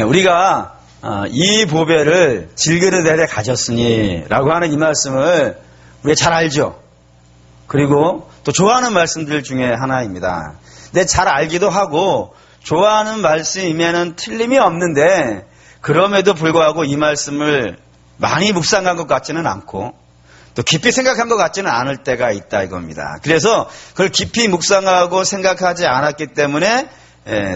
우리가 이 보배를 질그릇에 가졌으니 라고 하는 이 말씀을 우리가 잘 알죠. 그리고 또 좋아하는 말씀들 중에 하나입니다. 근데 잘 알기도 하고 좋아하는 말씀이면은 틀림이 없는데 그럼에도 불구하고 이 말씀을 많이 묵상한 것 같지는 않고 또 깊이 생각한 것 같지는 않을 때가 있다 이겁니다. 그래서 그걸 깊이 묵상하고 생각하지 않았기 때문에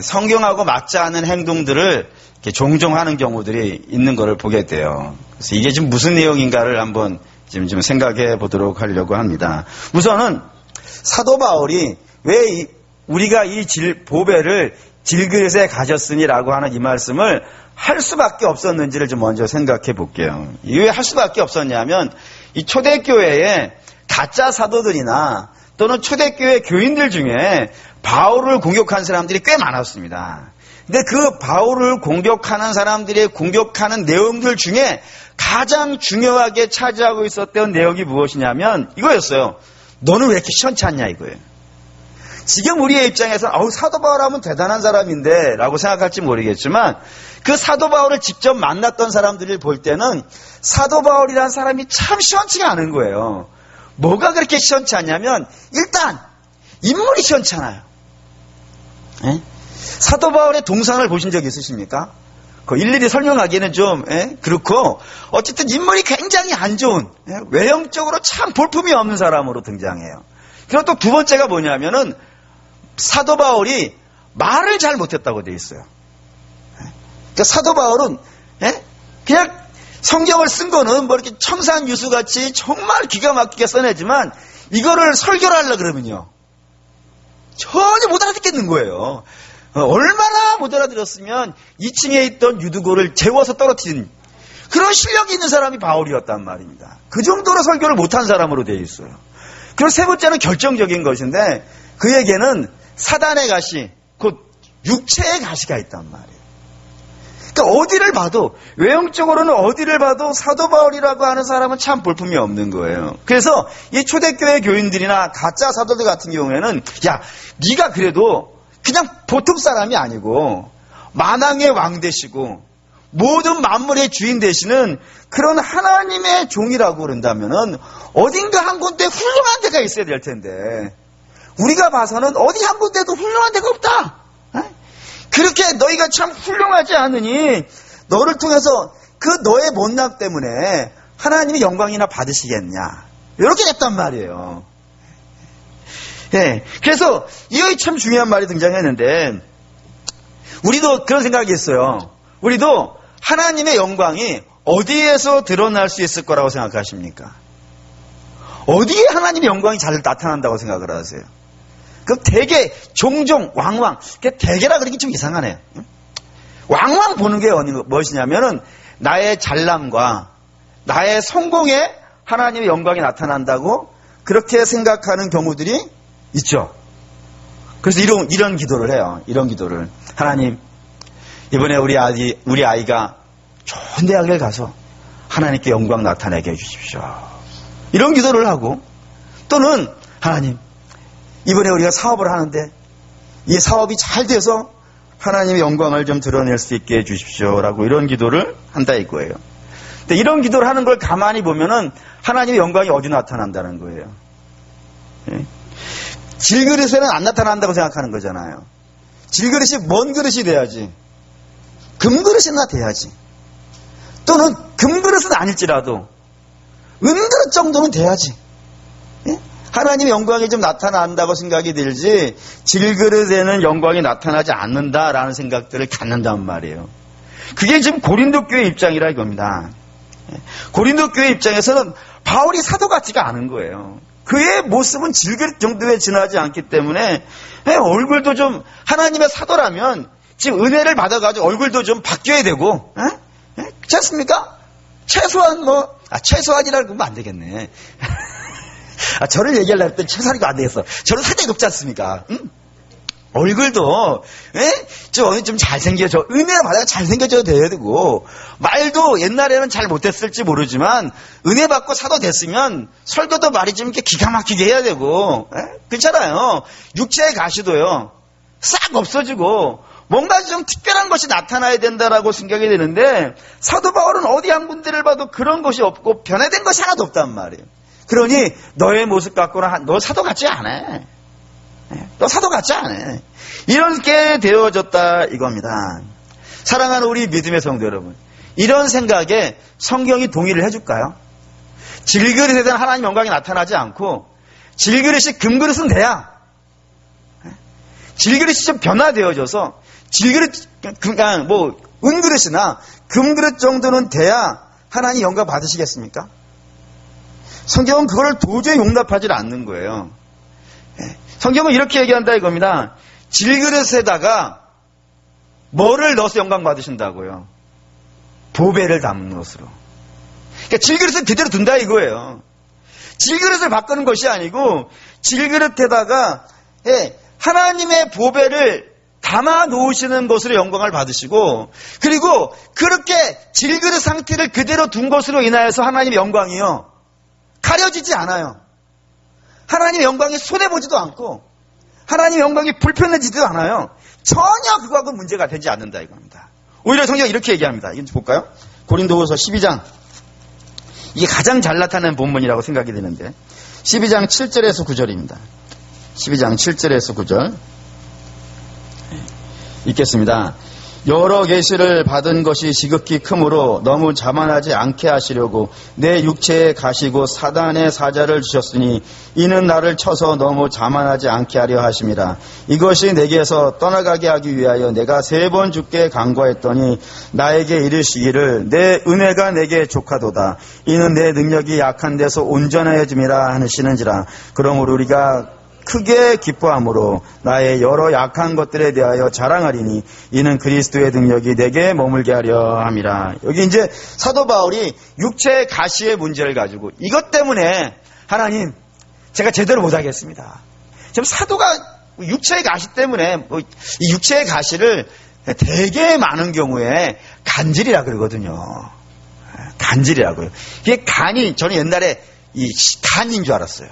성경하고 맞지 않는 행동들을 이렇게 종종 하는 경우들이 있는 것을 보게 돼요. 그래서 이게 지금 무슨 내용인가를 한번 좀 생각해 보도록 하려고 합니다. 우선은 사도 바울이 왜 우리가 이 보배를 질그릇에 가졌으니라고 하는 이 말씀을 할 수밖에 없었는지를 좀 먼저 생각해 볼게요. 왜 할 수밖에 없었냐면 이 초대교회에 가짜 사도들이나 또는 초대교회 교인들 중에 바울을 공격한 사람들이 꽤 많았습니다. 근데 그 바울을 공격하는 사람들이 공격하는 내용들 중에 가장 중요하게 차지하고 있었던 내용이 무엇이냐면 이거였어요. 너는 왜 이렇게 시원치 않냐 이거예요. 지금 우리의 입장에서는 사도 바울하면 대단한 사람인데 라고 생각할지 모르겠지만 그 사도 바울을 직접 만났던 사람들을 볼 때는 사도 바울이라는 사람이 참 시원치가 않은 거예요. 뭐가 그렇게 시원치 않냐면 일단 인물이 시원치 않아요. 사도 바울의 동상을 보신 적 있으십니까? 그 일일이 설명하기에는 좀 그렇고 어쨌든 인물이 굉장히 안 좋은 외형적으로 참 볼품이 없는 사람으로 등장해요. 그리고 또 두 번째가 뭐냐면은 사도 바울이 말을 잘 못했다고 되어 있어요. 그러니까 사도 바울은 그냥 성경을 쓴 거는 뭐 이렇게 청산유수같이 정말 기가 막히게 써내지만 이거를 설교를 하려고 그러면요 전혀 못 알아듣겠는 거예요. 얼마나 못 알아들었으면 2층에 있던 유두고를 재워서 떨어뜨린 그런 실력이 있는 사람이 바울이었단 말입니다. 그 정도로 설교를 못한 사람으로 되어 있어요. 그리고 세 번째는 결정적인 것인데 그에게는 사단의 가시, 곧 육체의 가시가 있단 말이에요. 그러니까 어디를 봐도 외형적으로는 어디를 봐도 사도 바울이라고 하는 사람은 참 볼품이 없는 거예요. 그래서 이 초대교회 교인들이나 가짜 사도들 같은 경우에는 야, 네가 그래도 그냥 보통 사람이 아니고 만왕의 왕 되시고 모든 만물의 주인 되시는 그런 하나님의 종이라고 그런다면은 어딘가 한 군데 훌륭한 데가 있어야 될 텐데 우리가 봐서는 어디 한 군데도 훌륭한 데가 없다. 그렇게 너희가 참 훌륭하지 않으니 너를 통해서 그 너의 못남 때문에 하나님이 영광이나 받으시겠냐 이렇게 됐단 말이에요. 그래서 이거 참 중요한 말이 등장했는데 우리도 그런 생각이 있어요. 우리도 하나님의 영광이 어디에서 드러날 수 있을 거라고 생각하십니까? 어디에 하나님의 영광이 잘 나타난다고 생각을 하세요? 그럼 대개 종종 왕왕 대개라 그러기 좀 이상하네. 왕왕 보는 게 무엇이냐면은 나의 잘남과 나의 성공에 하나님의 영광이 나타난다고 그렇게 생각하는 경우들이 있죠. 그래서 이런 기도를 해요. 이런 기도를 하나님 이번에 우리 아이가 좋은 대학을 가서 하나님께 영광 나타내게 해주십시오. 이런 기도를 하고 또는 하나님 이번에 우리가 사업을 하는데 이 사업이 잘 돼서 하나님의 영광을 좀 드러낼 수 있게 해주십시오 라고 이런 기도를 한다 이거예요. 근데 이런 기도를 하는 걸 가만히 보면은 하나님의 영광이 어디 나타난다는 거예요. 질그릇에는 안 나타난다고 생각하는 거잖아요. 질그릇이 뭔 그릇이 돼야지 금그릇이나 돼야지 또는 금그릇은 아닐지라도 은그릇 정도는 돼야지 하나님의 영광이 좀 나타난다고 생각이 들지 질그릇에는 영광이 나타나지 않는다라는 생각들을 갖는단 말이에요. 그게 지금 고린도 교회 입장이라 이겁니다. 고린도 교회 입장에서는 바울이 사도 같지가 않은 거예요. 그의 모습은 질그릇 정도에 지나지 않기 때문에 얼굴도 좀 하나님의 사도라면 지금 은혜를 받아가지고 얼굴도 좀 바뀌어야 되고 그렇지 않습니까? 최소한 최소한이라고 하면 안 되겠네. 저를 얘기하려고 했더니 최소한이가 안 되겠어. 저는 상당히 높지 않습니까? 응? 얼굴도 좀 잘생겨져 은혜를 받아야 잘생겨져도 돼야 되고 말도 옛날에는 잘 못했을지 모르지만 은혜 받고 사도 됐으면 설교도 말이 좀 이렇게 기가 막히게 해야 되고 그렇잖아요. 육체의 가시도요 싹 없어지고 뭔가 좀 특별한 것이 나타나야 된다라고 생각이 되는데 사도 바울은 어디 한 군데를 봐도 그런 것이 없고 변화된 것이 하나도 없단 말이에요. 그러니 너의 모습 갖고는 너 사도 같지 않아. 너 사도 같지 않아. 이렇게 되어졌다 이겁니다. 사랑하는 우리 믿음의 성도 여러분, 이런 생각에 성경이 동의를 해줄까요? 질그릇에 대한 하나님 영광이 나타나지 않고 질그릇이 금그릇은 돼야, 질그릇이 좀 변화되어져서 질그릇, 그러니까 뭐 은그릇이나 금그릇 정도는 돼야 하나님 영광 받으시겠습니까? 성경은 그걸 도저히 용납하지 않는 거예요. 성경은 이렇게 얘기한다 이겁니다. 질그릇에다가 뭐를 넣어서 영광 받으신다고요? 보배를 담는 것으로. 그러니까 질그릇을 그대로 둔다 이거예요. 질그릇을 바꾸는 것이 아니고 질그릇에다가 하나님의 보배를 담아 놓으시는 것으로 영광을 받으시고, 그리고 그렇게 질그릇 상태를 그대로 둔 것으로 인하여서 하나님의 영광이요 가려지지 않아요. 하나님의 영광이 손해보지도 않고 하나님의 영광이 불편해지지도 않아요. 전혀 그거하고 문제가 되지 않는다 이겁니다. 오히려 성경이 이렇게 얘기합니다. 이건 볼까요? 고린도후서 12장. 이게 가장 잘 나타나는 본문이라고 생각이 되는데 12장 7절에서 9절입니다. 12장 7절에서 9절 읽겠습니다. 여러 계시를 받은 것이 지극히 크므로 너무 자만하지 않게 하시려고 내 육체에 가시고 사단의 사자를 주셨으니 이는 나를 쳐서 너무 자만하지 않게 하려 하심이라. 이것이 내게서 떠나가게 하기 위하여 내가 3번 주께 간구했더니 나에게 이르시기를 내 은혜가 내게 족하도다. 이는 내 능력이 약한 데서 온전하여짐이라 하시는지라. 그러므로 우리가 크게 기뻐함으로 나의 여러 약한 것들에 대하여 자랑하리니 이는 그리스도의 능력이 내게 머물게 하려 함이라. 여기 이제 사도 바울이 육체의 가시의 문제를 가지고 이것 때문에 하나님 제가 제대로 못하겠습니다. 지금 사도가 육체의 가시 때문에 이 육체의 가시를 되게 많은 경우에 간질이라 그러거든요. 간질이라고요. 이게 간이 저는 옛날에 이 간인 줄 알았어요.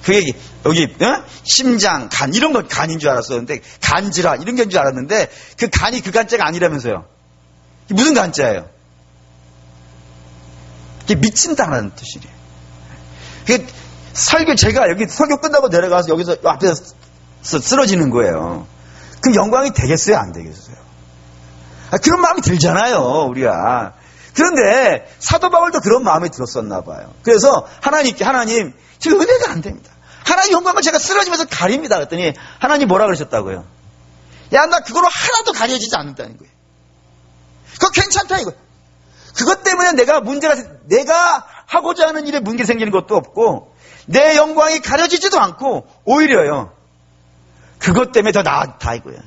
그게 여기 심장, 간 이런 건 간인 줄 알았었는데 간질환 이런 게 줄 알았는데 그 간이 그 간자가 아니라면서요. 무슨 간자예요? 이게 미친다는 뜻이래요. 그게 제가 여기 설교 끝나고 내려가서 여기서 앞에서 쓰러지는 거예요. 그럼 영광이 되겠어요? 안 되겠어요? 그런 마음이 들잖아요, 우리가. 그런데 사도 바울도 그런 마음이 들었었나 봐요. 그래서 하나님께 하나님 지금 은혜가 안 됩니다. 하나님 영광을 제가 쓰러지면서 가립니다. 그랬더니 하나님 뭐라 그러셨다고요? 야, 나 그걸로 하나도 가려지지 않는다는 거예요. 그거 괜찮다 이거예요. 그것 때문에 내가 하고자 하는 일에 문제 생기는 것도 없고 내 영광이 가려지지도 않고 오히려요. 그것 때문에 더 나았다 이거예요.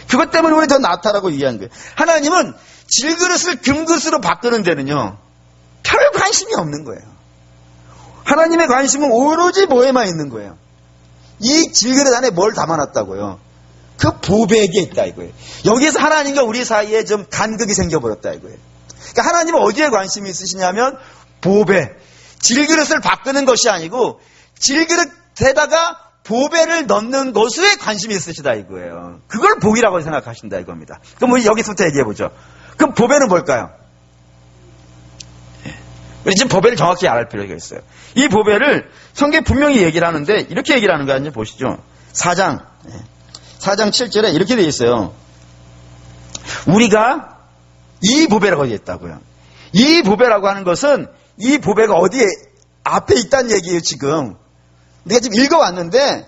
그것 때문에 우리 더 나았다라고 얘기한 거예요. 하나님은 질그릇을 금그릇으로 바꾸는 데는요. 별 관심이 없는 거예요. 하나님의 관심은 오로지 뭐에만 있는 거예요. 이 질그릇 안에 뭘 담아놨다고요? 그 보배에 있다 이거예요. 여기에서 하나님과 우리 사이에 좀 간극이 생겨버렸다 이거예요. 그러니까 하나님은 어디에 관심이 있으시냐면 보배, 질그릇을 바꾸는 것이 아니고 질그릇에다가 보배를 넣는 것에 관심이 있으시다 이거예요. 그걸 복이라고 생각하신다 이겁니다. 그럼 우리 여기서부터 얘기해보죠. 그럼 보배는 뭘까요? 우리 지금 보배를 정확히 알아야 필요가 있어요. 이 보배를 성경에 분명히 얘기를 하는데 이렇게 얘기를 하는 거 아니에요? 보시죠. 4장 7절에 이렇게 되어 있어요. 우리가 이 보배라고 되어 있다고요. 이 보배라고 하는 것은 이 보배가 어디에 앞에 있다는 얘기예요. 지금 내가 지금 읽어왔는데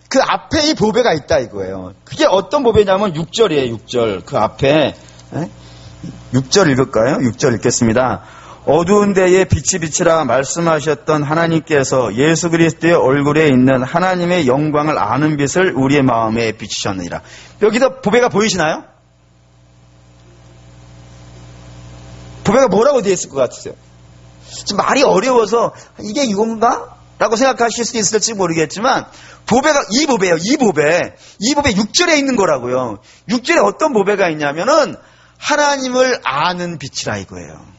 그 앞에 이 보배가 있다 이거예요. 그게 어떤 보배냐면 6절이에요. 6절 그 앞에 6절 읽을까요? 6절 읽겠습니다. 어두운 데에 빛이 비치라 말씀하셨던 하나님께서 예수 그리스도의 얼굴에 있는 하나님의 영광을 아는 빛을 우리의 마음에 비추셨느니라. 여기서 보배가 보이시나요? 보배가 뭐라고 되어 있을 것 같으세요? 지금 말이 어려워서 이게 이건가? 라고 생각하실 수 있을지 모르겠지만 보배가 이 보배예요. 이 보배 6절에 있는 거라고요. 6절에 어떤 보배가 있냐면은 하나님을 아는 빛이라 이거예요.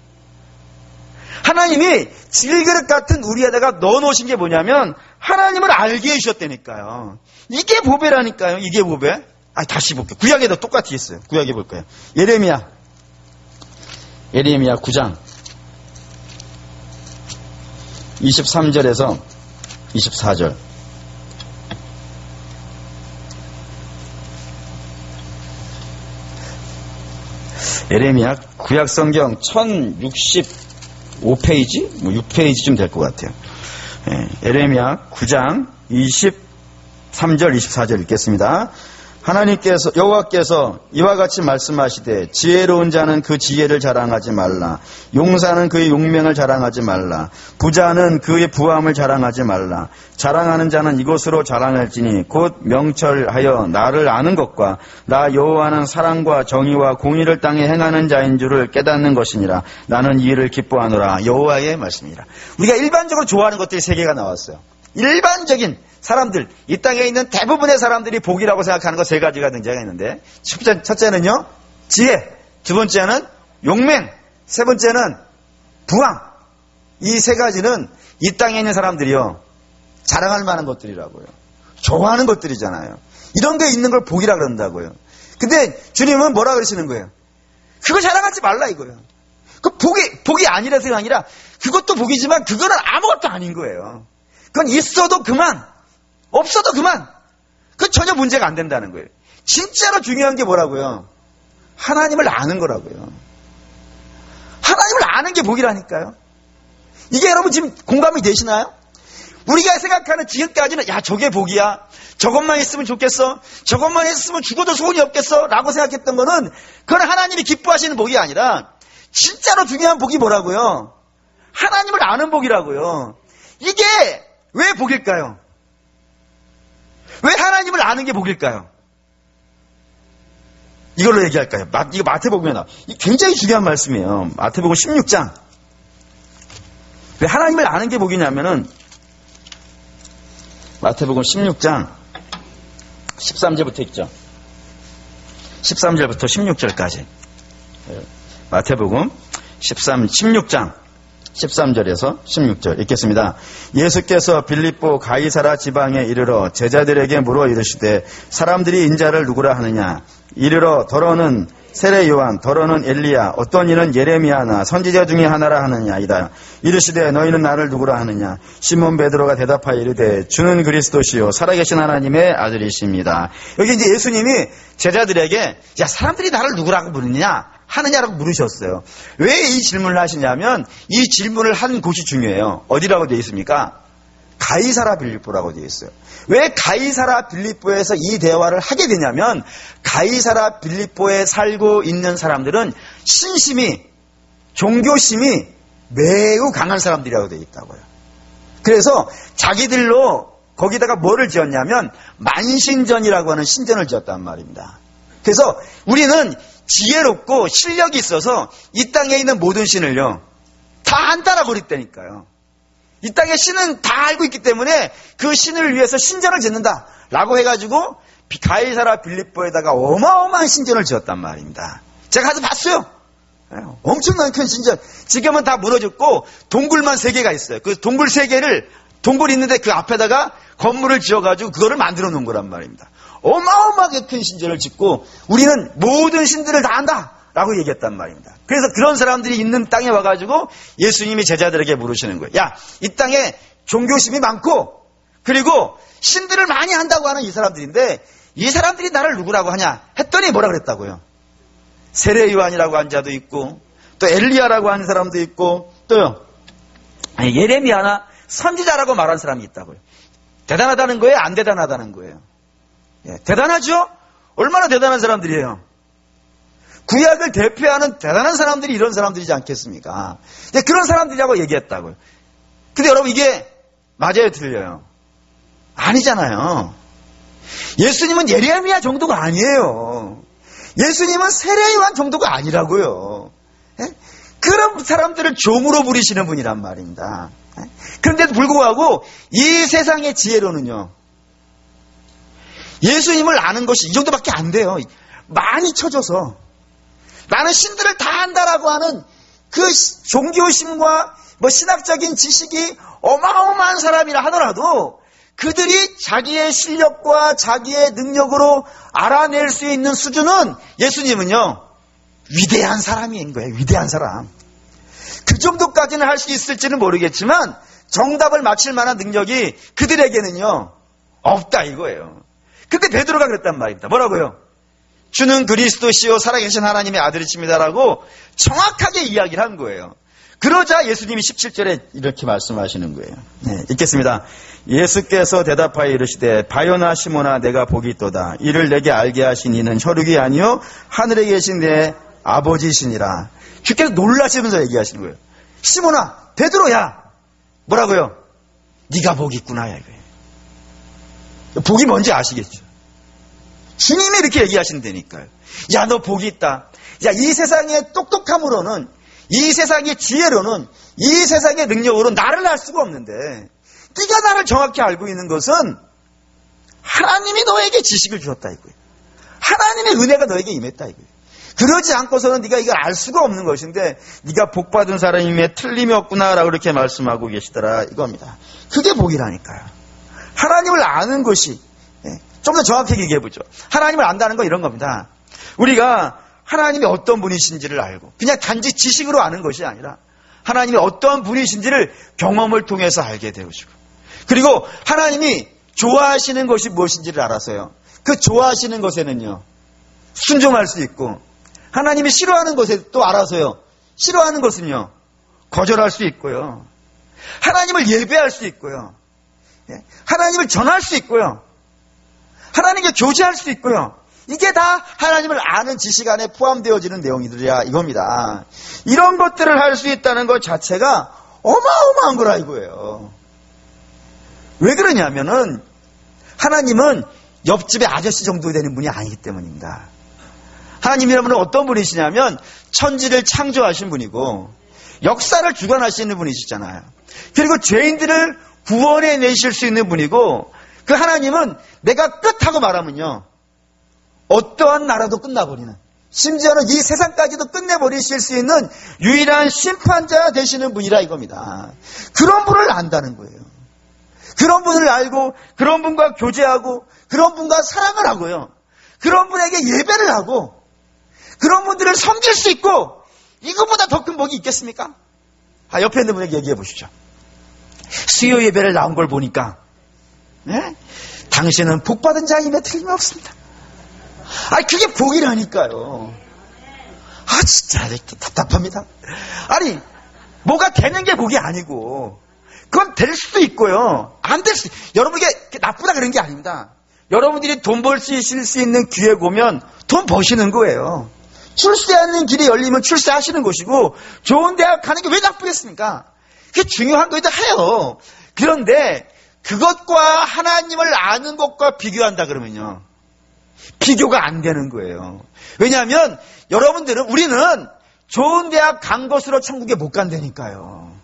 하나님이 질그릇 같은 우리에다가 넣어놓으신 게 뭐냐면 하나님을 알게 해주셨다니까요. 이게 보배라니까요. 이게 보배. 다시 볼게요. 구약에도 똑같이 있어요. 구약에 볼 거예요. 예레미야 9장 23절에서 24절. 예레미야 구약 성경 1065페이지? 6페이지쯤 될 것 같아요. 예레미야 9장 23절 24절 읽겠습니다. 하나님께서 여호와께서 이와 같이 말씀하시되 지혜로운 자는 그 지혜를 자랑하지 말라. 용사는 그의 용맹을 자랑하지 말라. 부자는 그의 부함을 자랑하지 말라. 자랑하는 자는 이것으로 자랑할지니 곧 명철하여 나를 아는 것과 나 여호와는 사랑과 정의와 공의를 땅에 행하는 자인 줄을 깨닫는 것이니라. 나는 이 일을 기뻐하노라. 여호와의 말씀이라. 우리가 일반적으로 좋아하는 것들이 세 개가 나왔어요. 일반적인 사람들, 이 땅에 있는 대부분의 사람들이 복이라고 생각하는 것 세 가지가 등장했는데, 첫째는요, 지혜. 두 번째는 용맹. 세 번째는 부왕. 이 세 가지는 이 땅에 있는 사람들이요, 자랑할 만한 것들이라고요. 좋아하는 것들이잖아요. 이런 게 있는 걸 복이라 그런다고요. 근데 주님은 뭐라 그러시는 거예요? 그거 자랑하지 말라 이거예요. 그 복이 아니라서가 아니라 그것도 복이지만 그거는 아무것도 아닌 거예요. 그건 있어도 그만, 없어도 그만. 그건 전혀 문제가 안 된다는 거예요. 진짜로 중요한 게 뭐라고요? 하나님을 아는 거라고요. 하나님을 아는 게 복이라니까요. 이게 여러분 지금 공감이 되시나요? 우리가 생각하는 지금까지는 야 저게 복이야. 저것만 있으면 좋겠어. 저것만 했으면 죽어도 소원이 없겠어. 라고 생각했던 거는 그건 하나님이 기뻐하시는 복이 아니라 진짜로 중요한 복이 뭐라고요? 하나님을 아는 복이라고요. 이게 왜 복일까요? 왜 하나님을 아는 게 복일까요? 이걸로 얘기할까요? 이거 마태복음에 나와. 굉장히 중요한 말씀이에요. 마태복음 16장. 왜 하나님을 아는 게 복이냐면은 마태복음 16장 13절부터 있죠. 13절부터 16절까지. 마태복음 16장 13절에서 16절 읽겠습니다. 예수께서 빌립보 가이사라 지방에 이르러 제자들에게 물어 이르시되 사람들이 인자를 누구라 하느냐? 이르러 더러는 세례 요한, 더러는 엘리야, 어떤 이는 예레미야나 선지자 중에 하나라 하느냐이다. 이르시되 너희는 나를 누구라 하느냐? 시몬 베드로가 대답하여 이르되 주는 그리스도시요 살아계신 하나님의 아들이십니다. 여기 이제 예수님이 제자들에게 야 사람들이 나를 누구라고 부르느냐? 하느냐라고 물으셨어요. 왜 이 질문을 하시냐면 이 질문을 한 곳이 중요해요. 어디라고 되어 있습니까? 가이사라 빌립보라고 되어 있어요. 왜 가이사라 빌립보에서 이 대화를 하게 되냐면 가이사라 빌립보에 살고 있는 사람들은 신심이, 종교심이 매우 강한 사람들이라고 되어 있다고요. 그래서 자기들로 거기다가 뭐를 지었냐면 만신전이라고 하는 신전을 지었단 말입니다. 그래서 우리는 지혜롭고 실력이 있어서 이 땅에 있는 모든 신을요 다 안다라고 그랬다니까요. 이 땅의 신은 다 알고 있기 때문에 그 신을 위해서 신전을 짓는다 라고 해가지고 가이사라 빌립보에다가 어마어마한 신전을 지었단 말입니다. 제가 가서 봤어요. 엄청난 큰 신전. 지금은 다 무너졌고 동굴만 3개가 있어요. 그 동굴 3개를 동굴 있는데 그 앞에다가 건물을 지어가지고 그거를 만들어 놓은 거란 말입니다. 어마어마하게 큰 신전을 짓고 우리는 모든 신들을 다 안다 라고 얘기했단 말입니다. 그래서 그런 사람들이 있는 땅에 와가지고 예수님이 제자들에게 물으시는 거예요. 야, 이 땅에 종교심이 많고 그리고 신들을 많이 한다고 하는 이 사람들인데 이 사람들이 나를 누구라고 하냐 했더니 뭐라 그랬다고요? 세례 요한이라고 한 자도 있고 또 엘리야라고 하는 사람도 있고 또요 예레미야나 선지자라고 말한 사람이 있다고요. 대단하다는 거예요? 안 대단하다는 거예요? 예, 대단하죠? 얼마나 대단한 사람들이에요? 구약을 대표하는 대단한 사람들이 이런 사람들이지 않겠습니까? 그런 사람들이라고 얘기했다고요. 근데 여러분 이게 맞아요? 틀려요? 아니잖아요. 예수님은 예레미야 정도가 아니에요. 예수님은 세례요한 정도가 아니라고요. 예? 그런 사람들을 종으로 부리시는 분이란 말입니다. 예? 그런데도 불구하고 이 세상의 지혜로는요. 예수님을 아는 것이 이 정도밖에 안 돼요. 많이 쳐줘서 나는 신들을 다 안다라고 하는 그 종교심과 뭐 신학적인 지식이 어마어마한 사람이라 하더라도 그들이 자기의 실력과 자기의 능력으로 알아낼 수 있는 수준은 예수님은요, 위대한 사람인 거예요. 위대한 사람. 그 정도까지는 할 수 있을지는 모르겠지만 정답을 맞힐 만한 능력이 그들에게는요, 없다 이거예요. 근데 베드로가 그랬단 말입니다. 뭐라고요? 주는 그리스도시요 살아계신 하나님의 아들이십니다라고 정확하게 이야기를 한 거예요. 그러자 예수님이 17절에 이렇게 말씀하시는 거예요. 네, 읽겠습니다. 예수께서 대답하여 이르시되 바요나 시몬아 내가 복이 있도다. 이를 내게 알게 하신 이는 혈육이 아니요 하늘에 계신 내 아버지시니라. 주께서 놀라시면서 얘기하시는 거예요. 시몬아, 베드로야. 뭐라고요? 네가 복이 있구나 이거예요. 복이 뭔지 아시겠죠? 주님이 이렇게 얘기하신다니까요. 야, 너 복이 있다. 야, 이 세상의 똑똑함으로는, 이 세상의 지혜로는, 이 세상의 능력으로 나를 알 수가 없는데 네가 나를 정확히 알고 있는 것은 하나님이 너에게 지식을 주었다 이거예요. 하나님의 은혜가 너에게 임했다 이거예요. 그러지 않고서는 네가 이걸 알 수가 없는 것인데 네가 복받은 사람임에 틀림이 없구나라고 이렇게 말씀하고 계시더라 이겁니다. 그게 복이라니까요. 하나님을 아는 것이, 좀 더 정확하게 얘기해보죠. 하나님을 안다는 건 이런 겁니다. 우리가 하나님이 어떤 분이신지를 알고 그냥 단지 지식으로 아는 것이 아니라 하나님이 어떤 분이신지를 경험을 통해서 알게 되어지고, 그리고 하나님이 좋아하시는 것이 무엇인지를 알아서요, 그 좋아하시는 것에는요 순종할 수 있고, 하나님이 싫어하는 것에 또 알아서요 싫어하는 것은요 거절할 수 있고요, 하나님을 예배할 수 있고요, 하나님을 전할 수 있고요, 하나님께 교제할 수 있고요. 이게 다 하나님을 아는 지식 안에 포함되어지는 내용이들이야 이겁니다. 이런 것들을 할 수 있다는 것 자체가 어마어마한 거라 이거예요. 왜 그러냐면은 하나님은 옆집의 아저씨 정도 되는 분이 아니기 때문입니다. 하나님이라면 어떤 분이시냐면 천지를 창조하신 분이고 역사를 주관하시는 분이시잖아요. 그리고 죄인들을 구원해 내실 수 있는 분이고, 그 하나님은 내가 끝하고 말하면요 어떠한 나라도 끝나버리는, 심지어는 이 세상까지도 끝내버리실 수 있는 유일한 심판자 되시는 분이라 이겁니다. 그런 분을 안다는 거예요. 그런 분을 알고 그런 분과 교제하고 그런 분과 사랑을 하고요, 그런 분에게 예배를 하고 그런 분들을 섬길 수 있고, 이것보다 더 큰 복이 있겠습니까? 옆에 있는 분에게 얘기해 보시죠. 수요 예배를 나온 걸 보니까 당신은 복받은 자임에 틀림없습니다. 그게 복이라니까요. 진짜 답답합니다. 뭐가 되는 게 복이 아니고, 그건 될 수도 있고요, 안 될 수, 여러분에게 나쁘다 그런 게 아닙니다. 여러분들이 돈 벌 수 있는 기회가 오면 돈 버시는 거예요. 출세하는 길이 열리면 출세하시는 것이고, 좋은 대학 가는 게 왜 나쁘겠습니까? 그게 중요한 거이다 해요. 그런데 그것과 하나님을 아는 것과 비교한다 그러면요 비교가 안 되는 거예요. 왜냐하면 우리는 좋은 대학 간 것으로 천국에 못 간다니까요.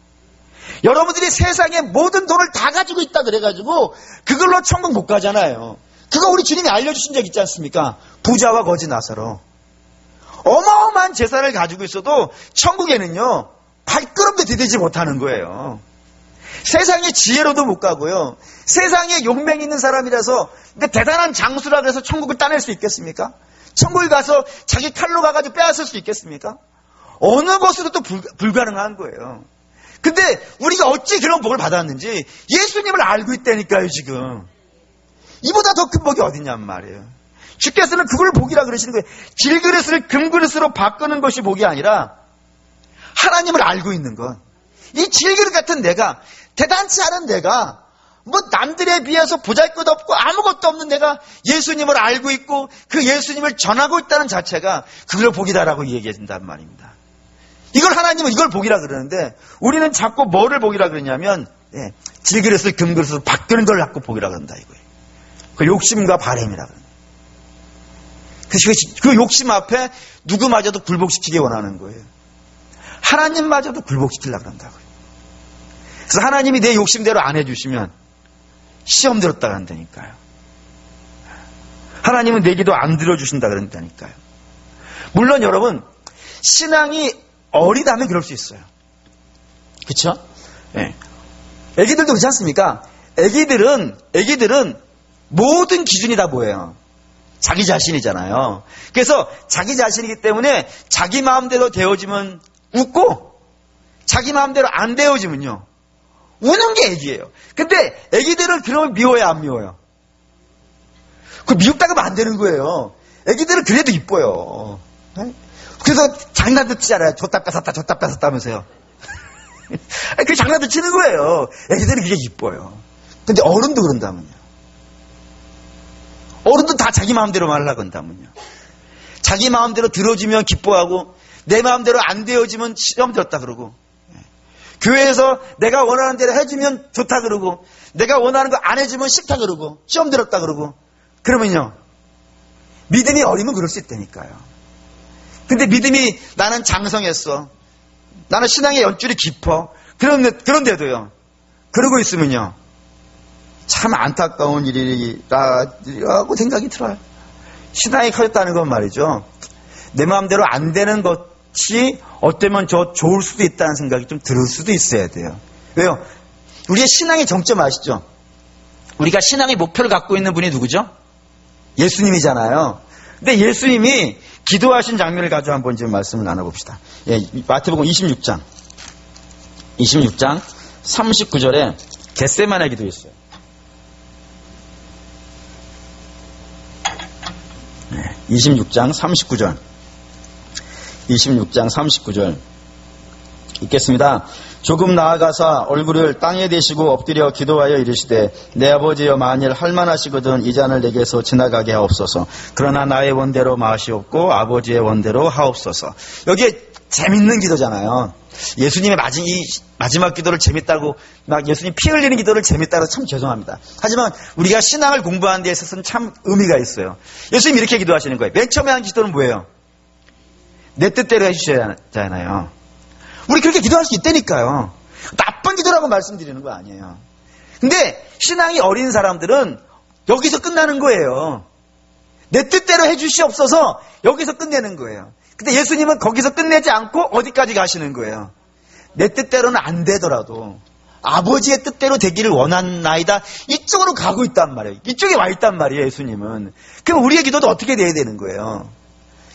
여러분들이 세상에 모든 돈을 다 가지고 있다 그래가지고 그걸로 천국 못 가잖아요. 그거 우리 주님이 알려주신 적 있지 않습니까? 부자와 거지 나사로. 어마어마한 재산을 가지고 있어도 천국에는요 발걸음도 디디지 못하는 거예요. 세상의 지혜로도 못 가고요, 세상에 용맹 있는 사람이라서 대단한 장수라 그래서 천국을 따낼 수 있겠습니까? 천국에 가서 자기 칼로 가가지고 빼앗을 수 있겠습니까? 어느 것으로도 불가능한 거예요. 근데 우리가 어찌 그런 복을 받았는지 예수님을 알고 있다니까요. 지금 이보다 더 큰 복이 어딨냔 말이에요. 주께서는 그걸 복이라 그러시는 거예요. 질그릇을 금그릇으로 바꾸는 것이 복이 아니라 하나님을 알고 있는 것. 이 질그릇 같은 내가, 대단치 않은 내가, 남들에 비해서 보잘것없고 아무것도 없는 내가 예수님을 알고 있고 그 예수님을 전하고 있다는 자체가 그걸 복이다라고 얘기해준단 말입니다. 하나님은 이걸 복이라 그러는데, 우리는 자꾸 뭐를 복이라 그러냐면 질그릇을 금그릇으로 바꾸는 걸 자꾸 복이라 그런다 이거예요. 그 욕심과 바램이라 그런다. 그 욕심 앞에 누구마저도 굴복시키게 원하는 거예요. 하나님마저도 굴복시키려고 그런다고요. 그래서 하나님이 내 욕심대로 안 해주시면 시험 들었다 그런다니까요. 하나님은 내 기도 안 들어주신다 그런다니까요. 물론 여러분, 신앙이 어리다면 그럴 수 있어요. 그쵸? 예. 애기들도 그렇지 않습니까? 애기들은 모든 기준이 다 뭐예요? 자기 자신이잖아요. 그래서 자기 자신이기 때문에 자기 마음대로 되어지면 웃고 자기 마음대로 안 되어지면요 우는 게 애기예요. 근데 애기들은 그러면 미워요, 안 미워요? 그 미웠다고 하면 안 되는 거예요. 애기들은 그래도 이뻐요. 그래서 장난도 치잖아요. 줬다 뺏었다 줬다 뺏었다 하면서요. 그 장난도 치는 거예요. 애기들은 그게 이뻐요. 근데 어른도 그런다면요. 어른도 다 자기 마음대로 말하려고 한다면요. 자기 마음대로 들어주면 기뻐하고 내 마음대로 안 되어지면 시험 들었다 그러고, 교회에서 내가 원하는 대로 해주면 좋다 그러고 내가 원하는 거 안 해주면 싫다 그러고 시험 들었다 그러고, 그러면요 믿음이 어리면 그럴 수 있다니까요. 근데 믿음이 나는 장성했어, 나는 신앙의 연줄이 깊어, 그런데도요 그러고 있으면요 참 안타까운 일이라고 생각이 들어요. 신앙이 커졌다는 건 말이죠, 내 마음대로 안 되는 것이 어쩌면 좋을 수도 있다는 생각이 좀 들을 수도 있어야 돼요. 왜요? 우리의 신앙의 정점 아시죠? 우리가 신앙의 목표를 갖고 있는 분이 누구죠? 예수님이잖아요. 근데 예수님이 기도하신 장면을 가지고 한번 좀 말씀을 나눠봅시다. 예, 마태복음 26장 39절에 겟세마네 기도 있어요. 26장 39절 읽겠습니다. 조금 나아가사 얼굴을 땅에 대시고 엎드려 기도하여 이르시되 내 아버지여 만일 할만하시거든 이 잔을 내게서 지나가게 하옵소서. 그러나 나의 원대로 마시옵고 아버지의 원대로 하옵소서. 여기에 재밌는 기도잖아요. 예수님의 마지막 기도를 재밌다고 막 예수님 피 흘리는 기도를 재밌다고 참 죄송합니다. 하지만 우리가 신앙을 공부하는 데 있어서는 참 의미가 있어요. 예수님 이렇게 기도하시는 거예요. 맨 처음에 한 기도는 뭐예요? 내 뜻대로 해주셔야잖아요. 우리 그렇게 기도할 수 있다니까요. 나쁜 기도라고 말씀드리는 거 아니에요. 근데 신앙이 어린 사람들은 여기서 끝나는 거예요. 내 뜻대로 해주시옵소서, 여기서 끝내는 거예요. 근데 예수님은 거기서 끝내지 않고 어디까지 가시는 거예요? 내 뜻대로는 안 되더라도 아버지의 뜻대로 되기를 원하나이다, 이쪽으로 가고 있단 말이에요. 이쪽에 와 있단 말이에요, 예수님은. 그럼 우리의 기도도 어떻게 돼야 되는 거예요?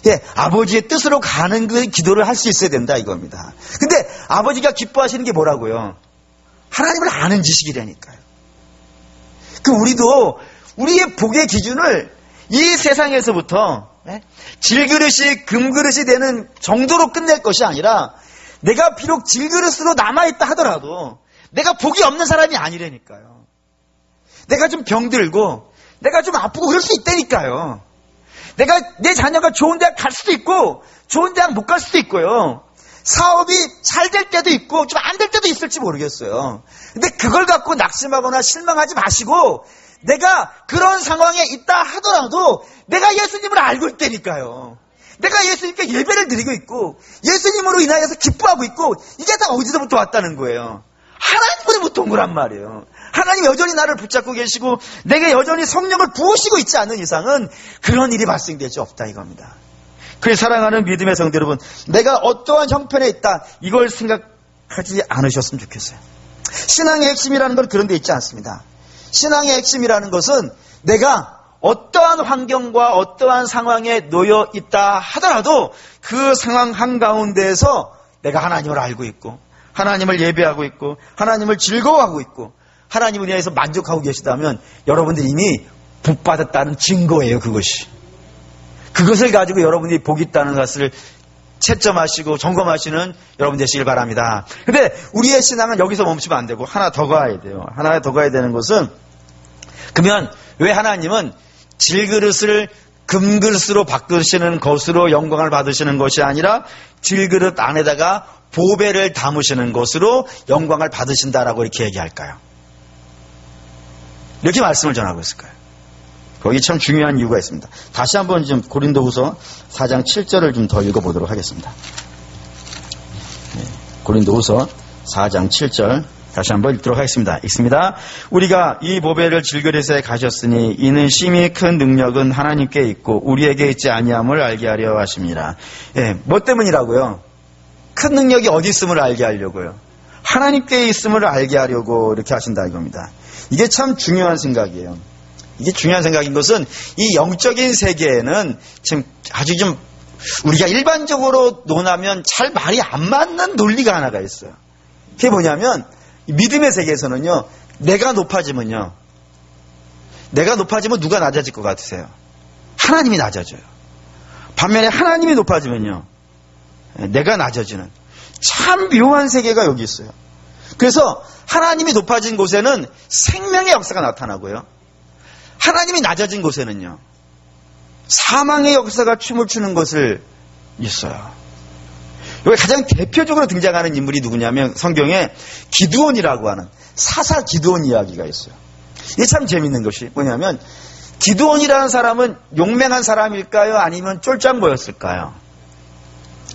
예, 아버지의 뜻으로 가는 그 기도를 할 수 있어야 된다 이겁니다. 근데 아버지가 기뻐하시는 게 뭐라고요? 하나님을 아는 지식이라니까요. 그 우리도 우리의 복의 기준을 이 세상에서부터 질그릇이 금그릇이 되는 정도로 끝낼 것이 아니라, 내가 비록 질그릇으로 남아있다 하더라도 내가 복이 없는 사람이 아니라니까요. 내가 좀 병들고 내가 좀 아프고 그럴 수 있다니까요. 내가 내 자녀가 좋은 대학 갈 수도 있고 좋은 대학 못 갈 수도 있고요. 사업이 잘 될 때도 있고 좀 안 될 때도 있을지 모르겠어요. 근데 그걸 갖고 낙심하거나 실망하지 마시고, 내가 그런 상황에 있다 하더라도 내가 예수님을 알고 있다니까요. 내가 예수님께 예배를 드리고 있고 예수님으로 인하여서 기뻐하고 있고, 이게 다 어디서부터 왔다는 거예요? 하나님으로부터 온 거란 말이에요. 하나님 여전히 나를 붙잡고 계시고 내게 여전히 성령을 부으시고 있지 않는 이상은 그런 일이 발생되지 없다 이겁니다. 그래서 사랑하는 믿음의 성도 여러분, 내가 어떠한 형편에 있다 이걸 생각하지 않으셨으면 좋겠어요. 신앙의 핵심이라는 건 그런 데 있지 않습니다. 신앙의 핵심이라는 것은 내가 어떠한 환경과 어떠한 상황에 놓여 있다 하더라도 그 상황 한가운데에서 내가 하나님을 알고 있고 하나님을 예배하고 있고 하나님을 즐거워하고 있고 하나님을 위해서 만족하고 계시다면 여러분들이 이미 복 받았다는 증거예요. 그것을 가지고 여러분들이 복 있다는 것을 채점하시고 점검하시는 여러분 되시길 바랍니다. 근데 우리의 신앙은 여기서 멈추면 안 되고 하나 더 가야 돼요. 하나 더 가야 되는 것은, 그러면 왜 하나님은 질그릇을 금그릇으로 바꾸시는 것으로 영광을 받으시는 것이 아니라 질그릇 안에다가 보배를 담으시는 것으로 영광을 받으신다라고 이렇게 얘기할까요? 이렇게 말씀을 전하고 있을까요? 거기 참 중요한 이유가 있습니다. 다시 한번 좀 고린도후서 4장 7절을 좀 더 읽어보도록 하겠습니다. 고린도후서 4장 7절 다시 한번 읽도록 하겠습니다. 읽습니다. 우리가 이 보배를 질그릇에 가졌으니 이는 심히 큰 능력은 하나님께 있고 우리에게 있지 아니함을 알게 하려 하십니다. 뭐 때문이라고요? 큰 능력이 어디 있음을 알게 하려고요? 하나님께 있음을 알게 하려고 이렇게 하신다 이겁니다. 이게 참 중요한 생각이에요. 이게 중요한 생각인 것은 이 영적인 세계에는 지금 아주 좀 우리가 일반적으로 논하면 잘 말이 안 맞는 논리가 하나가 있어요. 그게 뭐냐면 믿음의 세계에서는요, 내가 높아지면 누가 낮아질 것 같으세요? 하나님이 낮아져요. 반면에 하나님이 높아지면요, 내가 낮아지는 참 묘한 세계가 여기 있어요. 그래서 하나님이 높아진 곳에는 생명의 역사가 나타나고요, 하나님이 낮아진 곳에는요, 사망의 역사가 춤을 추는 것을 있어요. 여기 가장 대표적으로 등장하는 인물이 누구냐면 성경에 기드온이라고 하는 사사 기드온 이야기가 있어요. 이게 참 재밌는 것이 뭐냐면 기드온이라는 사람은 용맹한 사람일까요? 아니면 쫄짱보였을까요?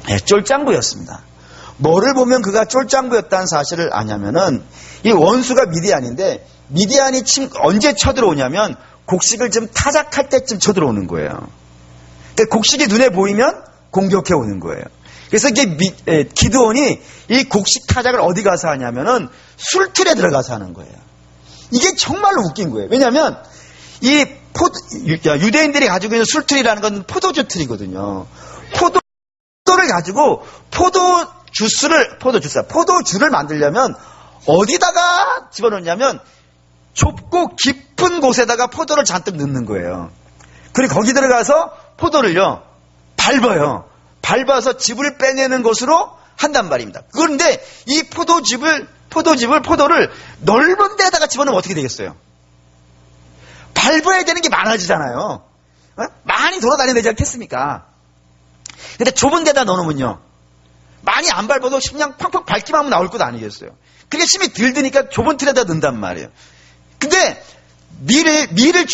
네, 쫄짱보였습니다. 뭐를 보면 그가 쫄짱보였다는 사실을 아냐면은 이 원수가 미디안인데 미디안이 언제 쳐들어오냐면 곡식을 좀 타작할 때쯤 쳐들어오는 거예요. 그러니까 곡식이 눈에 보이면 공격해 오는 거예요. 그래서 이게 기드온이 이 곡식 타작을 어디 가서 하냐면은 술틀에 들어가서 하는 거예요. 이게 정말로 웃긴 거예요. 왜냐하면 이 유대인들이 가지고 있는 술틀이라는 건 포도주 틀이거든요. 포도를 가지고 포도주를 만들려면 어디다가 집어넣냐면 좁고 깊은 곳에다가 포도를 잔뜩 넣는 거예요. 그리고 거기 들어가서 포도를요, 밟아서 즙을 빼내는 것으로 한단 말입니다. 그런데 이 포도를 넓은 데다가 집어넣으면 어떻게 되겠어요? 밟아야 되는 게 많아지잖아요. 많이 돌아다녀야 되지 않겠습니까? 근데 좁은 데다 넣어놓으면요, 많이 안 밟아도 그냥 팡팡 밟기만 하면 나올 것 아니겠어요? 그게 힘이 덜 드니까 좁은 틀에다 넣는단 말이에요. 근데 밀을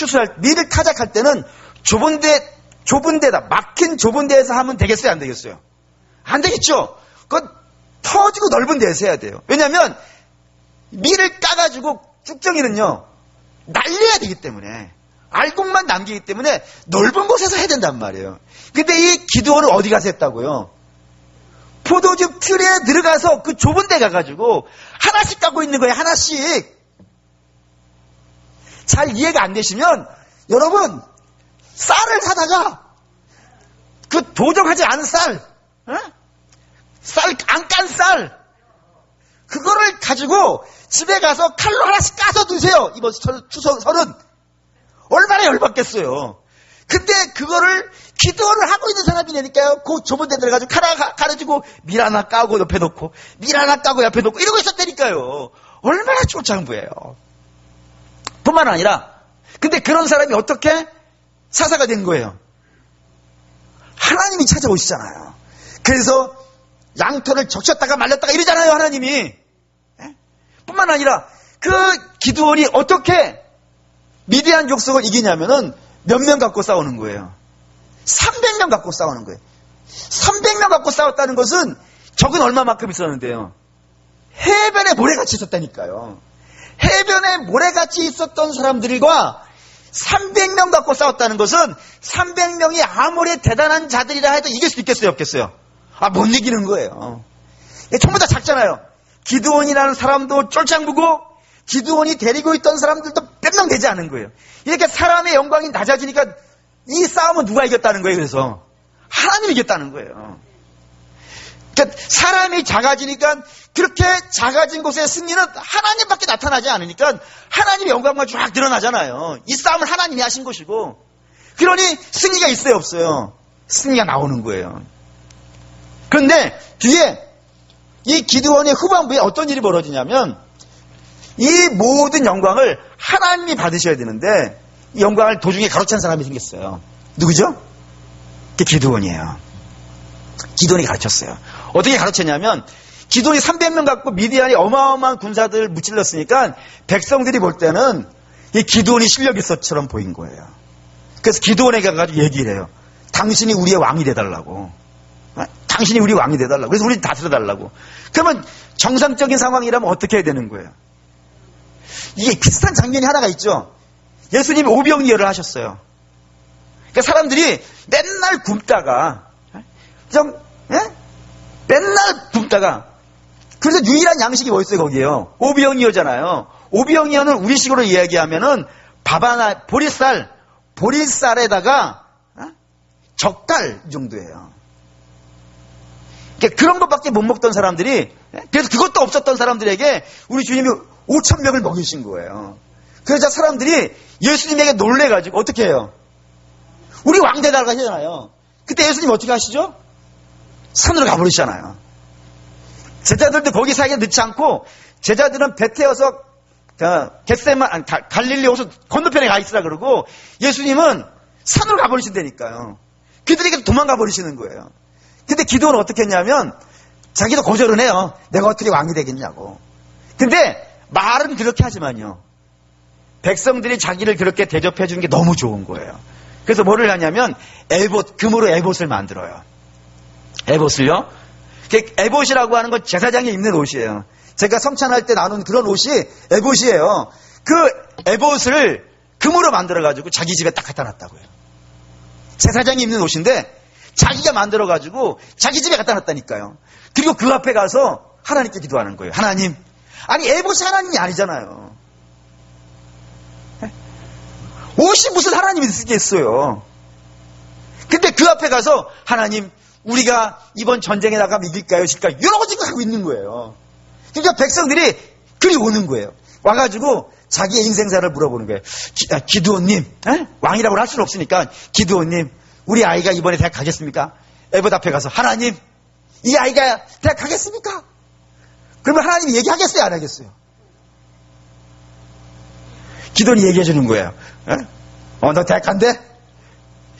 타작할 때는 좁은 데다, 막힌 좁은 데에서 하면 되겠어요? 안 되겠어요? 안 되겠죠? 그건 터지고 넓은 데에서 해야 돼요. 왜냐하면 밀을 까가지고 쭉정이는요, 날려야 되기 때문에, 알곡만 남기기 때문에 넓은 곳에서 해야 된단 말이에요. 근데 이 기드온은 어디 가서 했다고요? 포도즙 틀에 들어가서 그 좁은 데 가가지고 하나씩 까고 있는 거예요. 하나씩. 잘 이해가 안 되시면 여러분, 쌀을 사다가 그 도정하지 않은 쌀, 안 깐 쌀, 그거를 가지고 집에 가서 칼로 하나씩 까서 드세요. 이번 설은 얼마나 열받겠어요. 근데 그거를 기도를 하고 있는 사람이니까요, 그 좁은 데 들어가지고 가려주고 밀 하나 까고 옆에 놓고 밀 하나 까고 옆에 놓고 이러고 있었다니까요. 얼마나 쫄창부예요. 뿐만 아니라, 근데 그런 사람이 어떻게 사사가 된 거예요? 하나님이 찾아오시잖아요. 그래서 양털을 적셨다가 말렸다가 이러잖아요, 하나님이. 뿐만 아니라 그 기드온이 어떻게 미디안 족속을 이기냐면은 몇 명 갖고 싸우는 거예요? 300명 갖고 싸우는 거예요. 300명 갖고 싸웠다는 것은 적은 얼마만큼 있었는데요? 해변에 모래같이 있었다니까요. 해변에 모래같이 있었던 사람들과 300명 갖고 싸웠다는 것은 300명이 아무리 대단한 자들이라 해도 이길 수 있겠어요, 없겠어요? 못 이기는 거예요. 전부 다 작잖아요. 기드온이라는 사람도 쫄짱부고 기드온이 데리고 있던 사람들도 몇 명 되지 않은 거예요. 이렇게 사람의 영광이 낮아지니까 이 싸움은 누가 이겼다는 거예요? 그래서 하나님이 이겼다는 거예요. 그러니까 사람이 작아지니까, 그렇게 작아진 곳의 승리는 하나님밖에 나타나지 않으니까 하나님의 영광만 쫙 드러나잖아요. 이 싸움을 하나님이 하신 것이고, 그러니 승리가 있어요, 없어요? 승리가 나오는 거예요. 그런데 뒤에 이 기드온의 후반부에 어떤 일이 벌어지냐면, 이 모든 영광을 하나님이 받으셔야 되는데 이 영광을 도중에 가로챈 사람이 생겼어요. 누구죠? 그게 기드온이에요. 기드온이 가르쳤어요. 어떻게 가르쳤냐면, 기드온이 300명 갖고 미디안이 어마어마한 군사들을 무찔렀으니까 백성들이 볼 때는 이 기드온이 실력 있어처럼 보인 거예요. 그래서 기드온에게 가가지고 얘기를 해요. 당신이 우리의 왕이 돼달라고. 당신이 우리 왕이 돼달라고. 그래서 우리 다스려달라고. 그러면 정상적인 상황이라면 어떻게 해야 되는 거예요? 이게 비슷한 장면이 하나가 있죠. 예수님이 오병이어를 하셨어요. 그러니까 사람들이 맨날 굶다가, 맨날 굶다가 그래서 유일한 양식이 뭐 있어요, 거기에요? 오비영이어잖아요. 오비영이어는 우리식으로 이야기하면은 밥 하나, 보리쌀에다가 젓갈 정도예요. 그런 것밖에 못 먹던 사람들이, 그래서 그것도 없었던 사람들에게 우리 주님이 5,000명을 먹이신 거예요. 그러자 사람들이 예수님에게 놀래가지고 어떻게 해요? 우리 왕 되달라고 하잖아요. 그때 예수님 어떻게 하시죠? 산으로 가버리시잖아요. 제자들도 거기 사이에 넣지 않고 제자들은 배 태워서 갈릴리 호수 건너편에 가 있으라 그러고 예수님은 산으로 가버리신다니까요. 그들에게 도망가 버리시는 거예요. 근데 기도는 어떻게 했냐면 자기도 고절은 해요. 내가 어떻게 왕이 되겠냐고. 근데 말은 그렇게 하지만요. 백성들이 자기를 그렇게 대접해 주는 게 너무 좋은 거예요. 그래서 뭐를 하냐면 금으로 에봇을 만들어요. 에봇을요. 에봇이라고 하는 건 제사장이 입는 옷이에요. 제가 성찬할 때 나눈 그런 옷이 에봇이에요. 그 에봇을 금으로 만들어가지고 자기 집에 딱 갖다 놨다고요. 제사장이 입는 옷인데 자기가 만들어가지고 자기 집에 갖다 놨다니까요. 그리고 그 앞에 가서 하나님께 기도하는 거예요. 하나님. 아니 에봇이 하나님이 아니잖아요. 옷이 무슨 하나님이 쓰겠어요. 근데 그 앞에 가서 하나님 우리가 이번 전쟁에 나가면 이길까요? 질까요? 여러 가지 하고 있는 거예요. 그러니까 백성들이 그리 오는 거예요. 와가지고 자기의 인생사를 물어보는 거예요. 기드온님, 왕이라고 할 수는 없으니까 기드온님, 우리 아이가 이번에 대학 가겠습니까? 에봇 앞에 가서 하나님, 이 아이가 대학 가겠습니까? 그러면 하나님이 얘기하겠어요? 안 하겠어요? 기드온이 얘기해 주는 거예요. 너 대학 간대?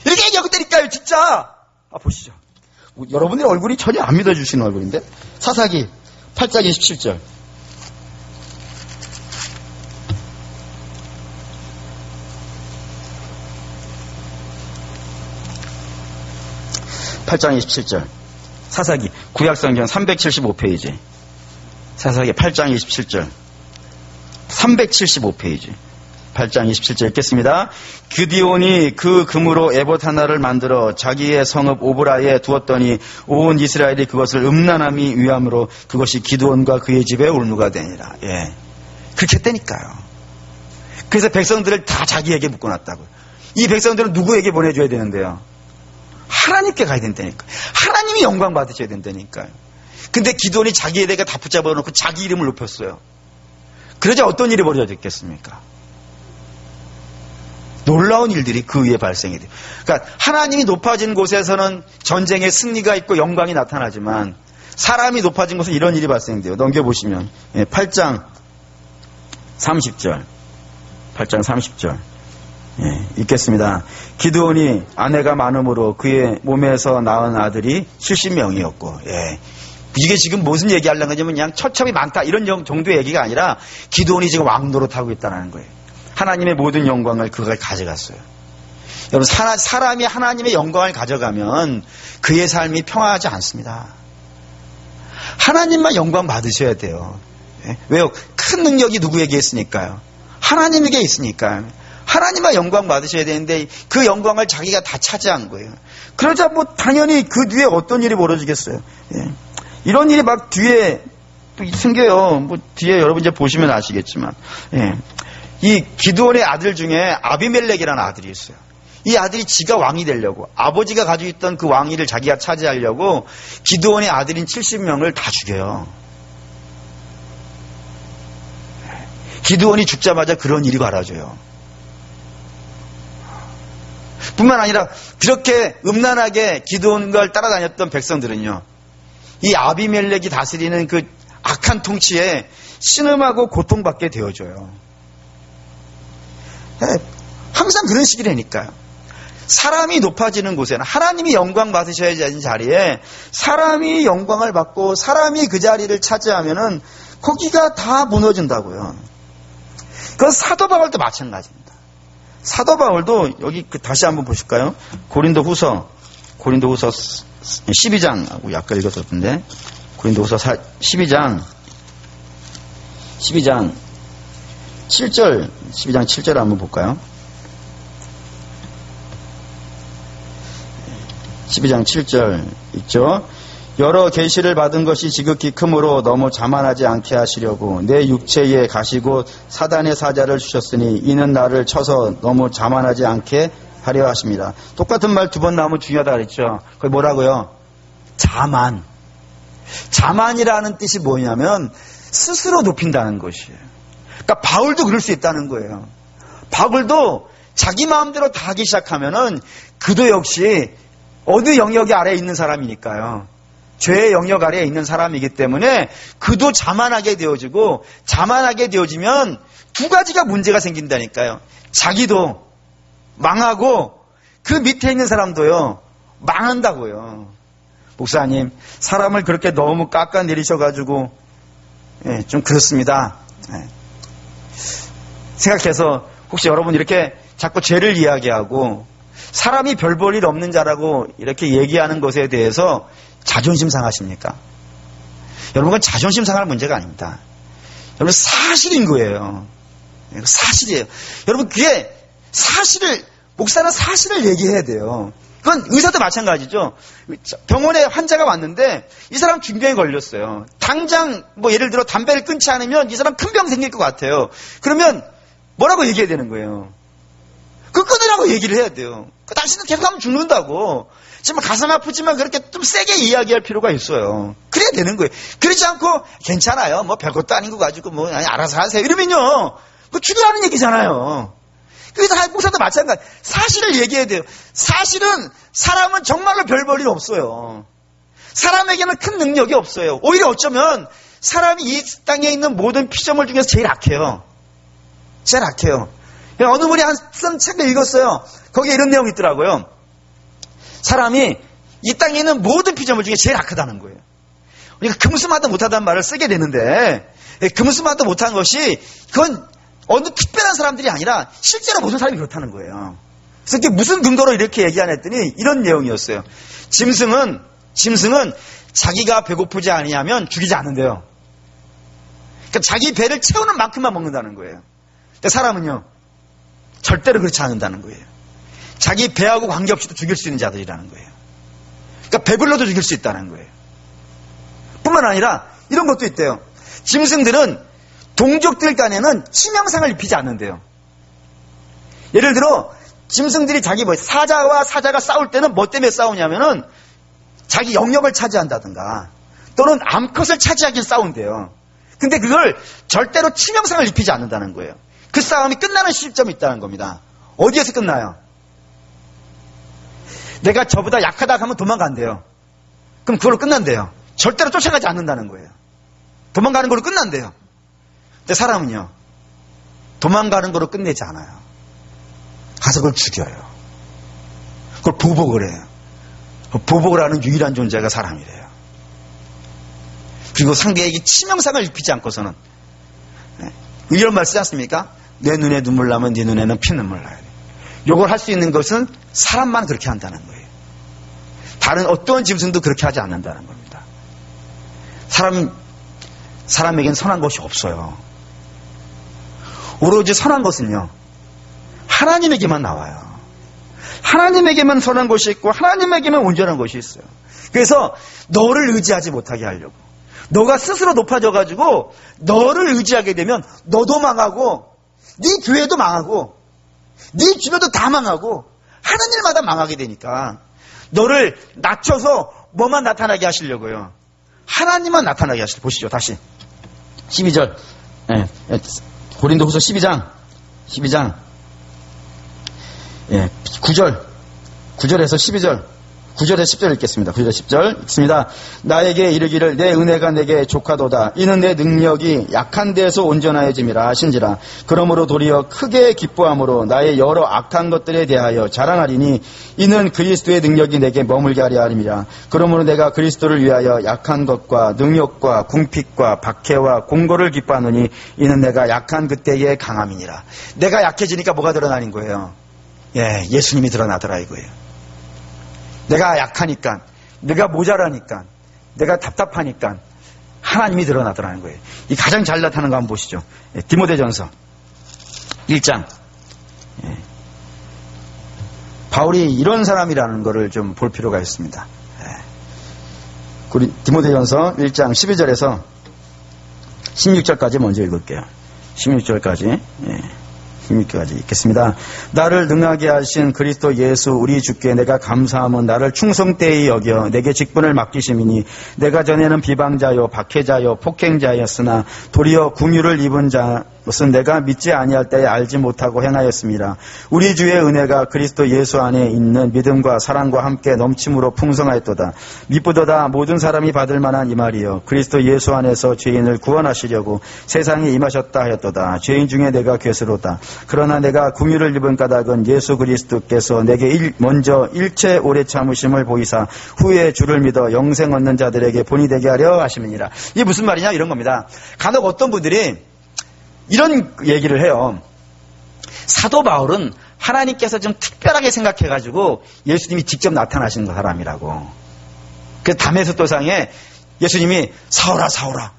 이렇게 얘기하고 때릴까요, 진짜? 보시죠. 여러분들의 얼굴이 전혀 안 믿어주시는 얼굴인데. 사사기 8장 27절. 사사기 구약성경 375페이지. 사사기 8장 27절. 375페이지. 8장 27절 읽겠습니다. 기드온이 그 금으로 에봇 하나를 만들어 자기의 성읍 오브라에 두었더니 온 이스라엘이 그것을 음란함이 위함으로 그것이 기드온과 그의 집에 올무가 되니라. 예, 그렇게 했다니까요. 그래서 백성들을 다 자기에게 묶어놨다고요. 이 백성들은 누구에게 보내줘야 되는데요? 하나님께 가야 된다니까. 하나님이 영광 받으셔야 된다니까요. 근데 기드온이 자기에게 다 붙잡아 놓고 자기 이름을 높였어요. 그러자 어떤 일이 벌어졌겠습니까? 놀라운 일들이 그 위에 발생이 돼요. 그러니까 하나님이 높아진 곳에서는 전쟁의 승리가 있고 영광이 나타나지만 사람이 높아진 곳은 이런 일이 발생돼요. 넘겨보시면 8장 30절. 8장 30절. 읽겠습니다. 기드온이 아내가 많음으로 그의 몸에서 낳은 아들이 70명이었고 이게 지금 무슨 얘기하려는 거냐면 그냥 처첩이 많다 이런 정도의 얘기가 아니라 기드온이 지금 왕노릇하고 있다는 거예요. 하나님의 모든 영광을 그가 가져갔어요. 여러분 사람이 하나님의 영광을 가져가면 그의 삶이 평화하지 않습니다. 하나님만 영광 받으셔야 돼요. 왜요? 큰 능력이 누구에게 있으니까요? 하나님에게 있으니까요. 하나님만 영광 받으셔야 되는데 그 영광을 자기가 다 차지한 거예요. 그러자 뭐 당연히 그 뒤에 어떤 일이 벌어지겠어요. 이런 일이 막 뒤에 또 생겨요. 뭐 뒤에 여러분 이제 보시면 아시겠지만 이 기드온의 아들 중에 아비멜렉이라는 아들이 있어요. 이 아들이 지가 왕이 되려고 아버지가 가지고 있던 그 왕위를 자기가 차지하려고 기드온의 아들인 70명을 다 죽여요. 기드온이 죽자마자 그런 일이 벌어져요. 뿐만 아니라 그렇게 음란하게 기드온을 따라다녔던 백성들은요. 이 아비멜렉이 다스리는 그 악한 통치에 신음하고 고통받게 되어져요. 항상 그런 식이라니까요. 사람이 높아지는 곳에는 하나님이 영광 받으셔야 되는 자리에 사람이 영광을 받고 사람이 그 자리를 차지하면은 거기가 다 무너진다고요. 그건 사도 바울도 마찬가지입니다. 사도 바울도 여기 다시 한번 보실까요? 고린도후서 12장하고 아까 읽었었는데 고린도후서 12장 7절 한번 볼까요? 12장 7절 있죠? 여러 계시를 받은 것이 지극히 크므로 너무 자만하지 않게 하시려고 내 육체에 가시고 사단의 사자를 주셨으니 이는 나를 쳐서 너무 자만하지 않게 하려 하십니다. 똑같은 말 두 번 나오면 중요하다 그랬죠. 그게 뭐라고요? 자만. 자만이라는 뜻이 뭐냐면 스스로 높인다는 것이에요. 그러니까 바울도 그럴 수 있다는 거예요. 바울도 자기 마음대로 다 하기 시작하면은 그도 역시 어느 영역 아래에 있는 사람이니까요. 죄의 영역 아래에 있는 사람이기 때문에 그도 자만하게 되어지고, 자만하게 되어지면 두 가지가 문제가 생긴다니까요. 자기도 망하고 그 밑에 있는 사람도요 망한다고요. 목사님, 사람을 그렇게 너무 깎아내리셔가지고 좀 그렇습니다. 생각해서 혹시 여러분 이렇게 자꾸 죄를 이야기하고 사람이 별 볼 일 없는 자라고 이렇게 얘기하는 것에 대해서 자존심 상하십니까? 여러분, 그건 자존심 상할 문제가 아닙니다. 여러분, 사실인 거예요. 사실이에요. 여러분, 그게 사실을, 목사는 사실을 얘기해야 돼요. 그건 의사도 마찬가지죠. 병원에 환자가 왔는데 이 사람 중병에 걸렸어요. 당장 뭐 예를 들어 담배를 끊지 않으면 이 사람 큰 병 생길 것 같아요. 그러면 뭐라고 얘기해야 되는 거예요? 그 끊으라고 얘기를 해야 돼요. 당신은 계속하면 죽는다고. 정말 가슴 아프지만 그렇게 좀 세게 이야기할 필요가 있어요. 그래야 되는 거예요. 그러지 않고 괜찮아요. 뭐 별것도 아닌 거 가지고 뭐 알아서 하세요. 이러면요. 그 죽이라는 얘기잖아요. 그래서 목사도 마찬가지. 사실을 얘기해야 돼요. 사실은 사람은 정말로 별 볼 일 없어요. 사람에게는 큰 능력이 없어요. 오히려 어쩌면 사람이 이 땅에 있는 모든 피조물 중에서 제일 악해요. 제일 악해요. 어느 분이 한 책을 읽었어요. 거기에 이런 내용이 있더라고요. 사람이 이 땅에 있는 모든 피조물 중에 제일 악하다는 거예요. 우리가 금수마도 못하다는 말을 쓰게 되는데, 금수마도 못한 것이 그건 어느 특별한 사람들이 아니라 실제로 모든 사람이 그렇다는 거예요. 그래서 이게 무슨 근거로 이렇게 얘기 안 했더니 이런 내용이었어요. 짐승은 자기가 배고프지 아니하면 죽이지 않는데요. 그러니까 자기 배를 채우는 만큼만 먹는다는 거예요. 근데 사람은요, 절대로 그렇지 않는다는 거예요. 자기 배하고 관계없이도 죽일 수 있는 자들이라는 거예요. 그러니까 배불러도 죽일 수 있다는 거예요. 뿐만 아니라 이런 것도 있대요. 짐승들은 동족들 간에는 치명상을 입히지 않는데요. 예를 들어 짐승들이 자기 사자와 사자가 싸울 때는 뭐 때문에 싸우냐면은 자기 영역을 차지한다든가 또는 암컷을 차지하기 위해서 싸운대요. 근데 그걸 절대로 치명상을 입히지 않는다는 거예요. 그 싸움이 끝나는 시점이 있다는 겁니다. 어디에서 끝나요? 내가 저보다 약하다 하면 도망간대요. 그럼 그걸로 끝난대요. 절대로 쫓아가지 않는다는 거예요. 도망가는 걸로 끝난대요. 근데 사람은요, 도망가는 걸로 끝내지 않아요. 가서 그걸 죽여요. 그걸 보복을 해요. 보복을 하는 유일한 존재가 사람이래요. 그리고 상대에게 치명상을 입히지 않고서는, 이런 말 쓰지 않습니까? 내 눈에 눈물 나면 네 눈에는 피눈물 나야 돼. 요걸 할 수 있는 것은 사람만 그렇게 한다는 거예요. 다른 어떤 짐승도 그렇게 하지 않는다는 겁니다. 사람에겐 선한 것이 없어요. 오로지 선한 것은요, 하나님에게만 나와요. 하나님에게만 선한 것이 있고 하나님에게만 온전한 것이 있어요. 그래서 너를 의지하지 못하게 하려고, 너가 스스로 높아져가지고 너를 의지하게 되면 너도 망하고 네 교회도 망하고 네 주변도 다 망하고 하는 일마다 망하게 되니까 너를 낮춰서 뭐만 나타나게 하시려고요? 하나님만 나타나게 하시려고. 보시죠. 다시 12절 고린도후서 12장 9절에서 12절 9절에 10절 읽겠습니다. 9절에 10절 읽습니다. 나에게 이르기를 내 은혜가 내게 족하도다. 이는 내 능력이 약한 데에서 온전하여짐이라 하신지라. 그러므로 도리어 크게 기뻐함으로 나의 여러 악한 것들에 대하여 자랑하리니 이는 그리스도의 능력이 내게 머물게 하려 함이라. 그러므로 내가 그리스도를 위하여 약한 것과 능력과 궁핍과 박해와 공고를 기뻐하노니 이는 내가 약한 그때의 강함이니라. 내가 약해지니까 뭐가 드러나는 거예요? 예수님이 드러나더라 이거예요. 내가 약하니까, 내가 모자라니까, 내가 답답하니까 하나님이 드러나더라는 거예요. 이 가장 잘 나타나는 거 한번 보시죠. 디모데전서 1장. 바울이 이런 사람이라는 것을 좀 볼 필요가 있습니다. 디모데전서 1장 12절에서 16절까지 먼저 읽을게요. 16절까지. 16절까지 읽겠습니다. 나를 능하게 하신 그리스도 예수 우리 주께 내가 감사함은 나를 충성되이 여겨 내게 직분을 맡기심이니 내가 전에는 비방자요 박해자요 폭행자였으나 도리어 긍휼을 입은 자것은 내가 믿지 아니할 때에 알지 못하고 행하였습니다. 우리 주의 은혜가 그리스도 예수 안에 있는 믿음과 사랑과 함께 넘침으로 풍성하였도다. 미쁘도다 모든 사람이 받을 만한 이 말이요 그리스도 예수 안에서 죄인을 구원하시려고 세상에 임하셨다 하였도다. 죄인 중에 내가 괴스로다. 그러나 내가 긍휼을 입은 까닭은 예수 그리스도께서 내게 먼저 일체 오래 참으심을 보이사 후에 주를 믿어 영생 얻는 자들에게 본이 되게 하려 하심이니라. 이게 무슨 말이냐 이런 겁니다. 간혹 어떤 분들이 이런 얘기를 해요. 사도 바울은 하나님께서 좀 특별하게 생각해가지고 예수님이 직접 나타나신 사람이라고. 그래서 다메섹도상에 예수님이 사울아 사울아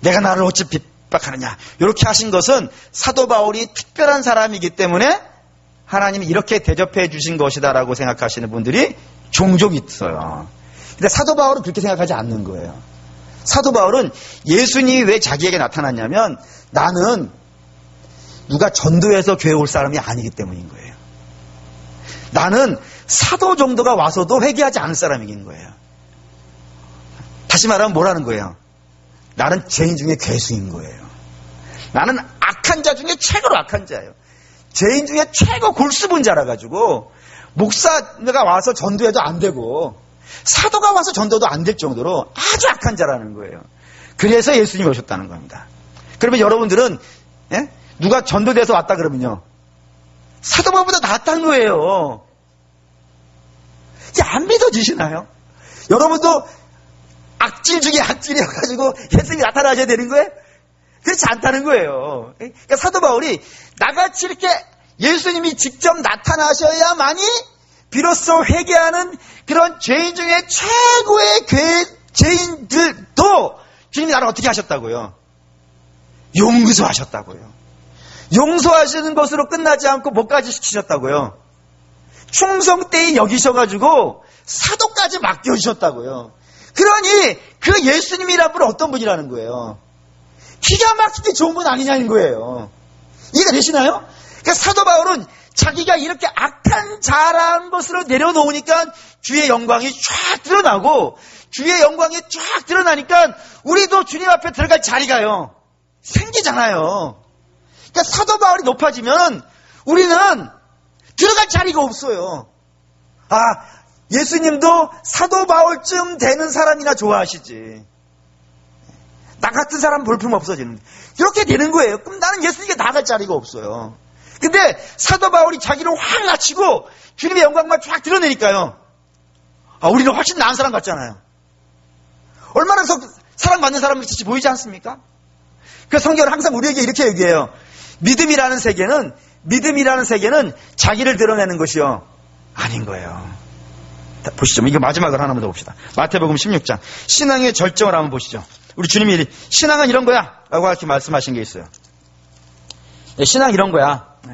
내가 나를 어찌 핍박하느냐 이렇게 하신 것은 사도 바울이 특별한 사람이기 때문에 하나님이 이렇게 대접해 주신 것이다라고 생각하시는 분들이 종종 있어요. 근데 사도 바울은 그렇게 생각하지 않는 거예요. 사도 바울은 예수님이 왜 자기에게 나타났냐면 나는 누가 전도해서 교회 올 사람이 아니기 때문인 거예요. 나는 사도 정도가 와서도 회개하지 않을 사람인 거예요. 다시 말하면 뭐라는 거예요? 나는 죄인 중에 괴수인 거예요. 나는 악한 자 중에 최고로 악한 자예요. 죄인 중에 최고 골수분자라 가지고 목사가 와서 전도해도 안 되고 사도가 와서 전도도 안 될 정도로 아주 악한 자라는 거예요. 그래서 예수님이 오셨다는 겁니다. 그러면 여러분들은 누가 전도돼서 왔다 그러면요 사도바보다 낫다는 거예요. 이게 안 믿어지시나요? 여러분도 악질 중에 악질이어가지고 예수님이 나타나셔야 되는 거예요? 그렇지 않다는 거예요. 그러니까 사도 바울이 나같이 이렇게 예수님이 직접 나타나셔야만이 비로소 회개하는 그런 죄인 중에 최고의 죄인들도 주님이 나를 어떻게 하셨다고요? 용서하셨다고요. 용서하시는 것으로 끝나지 않고 뭐까지 시키셨다고요? 충성되이 여기셔가지고 사도까지 맡겨주셨다고요. 그러니 그 예수님이란 분은 어떤 분이라는 거예요? 기가 막히게 좋은 분 아니냐는 거예요. 이해가 되시나요? 그러니까 사도 바울은 자기가 이렇게 악한 자라는 것으로 내려놓으니까 주의 영광이 쫙 드러나고 주의 영광이 쫙 드러나니까 우리도 주님 앞에 들어갈 자리가요 생기잖아요. 그러니까 사도 바울이 높아지면 우리는 들어갈 자리가 없어요. 아, 예수님도 사도 바울쯤 되는 사람이나 좋아하시지. 나 같은 사람 볼품 없어지는. 이렇게 되는 거예요. 그럼 나는 예수님께 나갈 자리가 없어요. 근데 사도 바울이 자기를 확 낮추고 주님의 영광만 쫙 드러내니까요. 아, 우리는 훨씬 나은 사람 같잖아요. 얼마나 사랑받는 사람같이 보이지 않습니까? 그 성경은 항상 우리에게 이렇게 얘기해요. 믿음이라는 세계는 자기를 드러내는 것이요 아닌 거예요. 보시죠. 이거 마지막으로 하나만 더 봅시다. 마태복음 16장. 신앙의 절정을 한번 보시죠. 우리 주님이 신앙은 이런 거야 라고 이렇게 말씀하신 게 있어요. 네, 신앙 이런 거야. 네.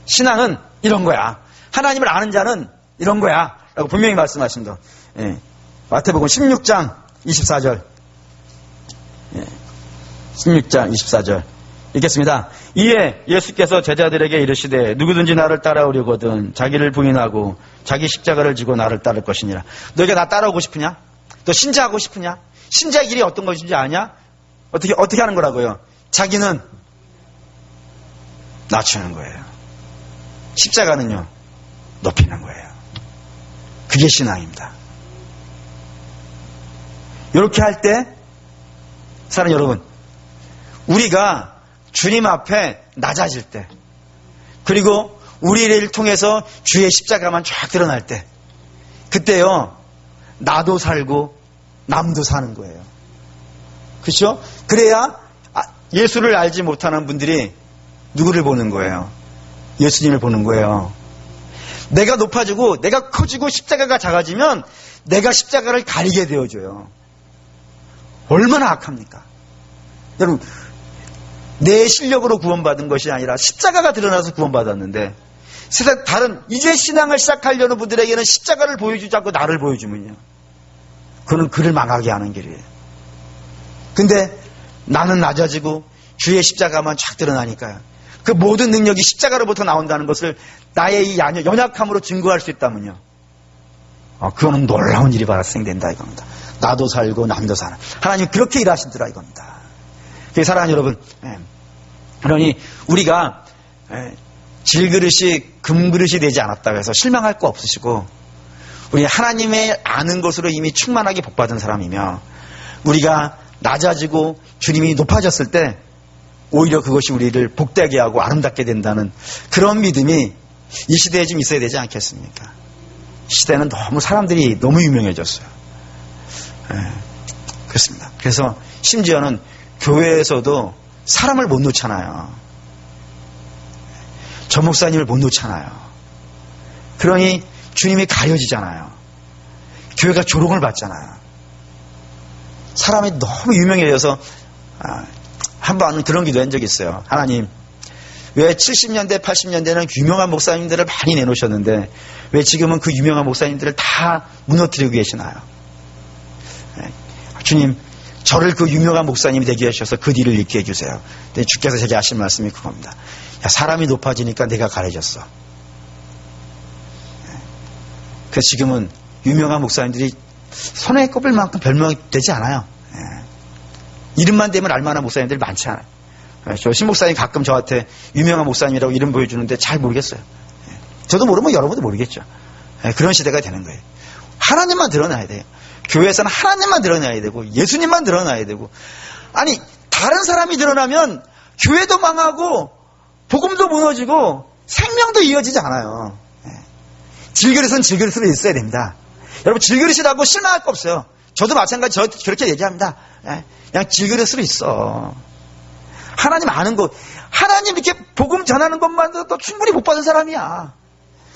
신앙은 이런 거야. 하나님을 아는 자는 이런 거야 라고 분명히 말씀하신 거. 네. 마태복음 16장 24절. 네. 16장 24절 읽겠습니다. 이에 예수께서 제자들에게 이르시되 누구든지 나를 따라오려거든 자기를 부인하고 자기 십자가를 지고 나를 따를 것이니라. 너희가 나 따라오고 싶으냐? 너 신자하고 싶으냐? 신자의 길이 어떤 것인지 아냐? 어떻게 하는 거라고요? 자기는 낮추는 거예요. 십자가는요 높이는 거예요. 그게 신앙입니다. 이렇게 할 때 사랑하는 여러분, 우리가 주님 앞에 낮아질 때, 그리고 우리를 통해서 주의 십자가만 쫙 드러날 때, 그때요 나도 살고 남도 사는 거예요. 그렇죠? 그래야 예수를 알지 못하는 분들이 누구를 보는 거예요? 예수님을 보는 거예요. 내가 높아지고 내가 커지고 십자가가 작아지면 내가 십자가를 가리게 되어줘요. 얼마나 악합니까? 여러분, 내 실력으로 구원받은 것이 아니라 십자가가 드러나서 구원받았는데, 세상 다른 이제 신앙을 시작하려는 분들에게는 십자가를 보여주지 않고 나를 보여주면요 그는 그를 망하게 하는 길이에요. 근데 나는 낮아지고 주의 십자가만 쫙 드러나니까요. 그 모든 능력이 십자가로부터 나온다는 것을 나의 이 연약함으로 증거할 수 있다면요. 그거는 놀라운 일이 발생된다 이겁니다. 나도 살고 남도 사는. 하나님 그렇게 일하시더라 이겁니다. 사랑하는 여러분, 그러니 우리가 질그릇이 금그릇이 되지 않았다고 해서 실망할 거 없으시고, 우리 하나님의 아는 것으로 이미 충만하게 복받은 사람이며, 우리가 낮아지고 주님이 높아졌을 때 오히려 그것이 우리를 복되게 하고 아름답게 된다는 그런 믿음이 이 시대에 좀 있어야 되지 않겠습니까? 시대는 너무 사람들이 너무 유명해졌어요. 그렇습니다. 그래서 심지어는 교회에서도 사람을 못 놓잖아요. 저 목사님을 못 놓잖아요. 그러니 주님이 가려지잖아요. 교회가 조롱을 받잖아요. 사람이 너무 유명해져서 한번 그런 기도 한 적이 있어요. 하나님, 왜 70년대, 80년대는 유명한 목사님들을 많이 내놓으셨는데 왜 지금은 그 유명한 목사님들을 다 무너뜨리고 계시나요? 주님, 저를 그 유명한 목사님이 되게 하셔서 그 뒤를 잇게 해주세요. 근데 주께서 제게 하신 말씀이 그겁니다. 야, 사람이 높아지니까 내가 가려졌어. 그래서 지금은 유명한 목사님들이 손에 꼽을 만큼 별명이 되지 않아요. 이름만 되면 알만한 목사님들이 많지 않아요. 저 신목사님 가끔 저한테 유명한 목사님이라고 이름 보여주는데 잘 모르겠어요. 저도 모르면 여러분도 모르겠죠. 그런 시대가 되는 거예요. 하나님만 드러나야 돼요. 교회에서는 하나님만 드러나야 되고 예수님만 드러나야 되고, 아니 다른 사람이 드러나면 교회도 망하고 복음도 무너지고 생명도 이어지지 않아요. 질그릇은 질그릇으로 있어야 됩니다. 여러분, 질그릇이라고 실망할 거 없어요. 저도 마찬가지, 저 그렇게 얘기합니다. 그냥 질그릇으로 있어. 하나님 아는 것, 하나님 이렇게 복음 전하는 것만으로도 충분히 복 받은 사람이야.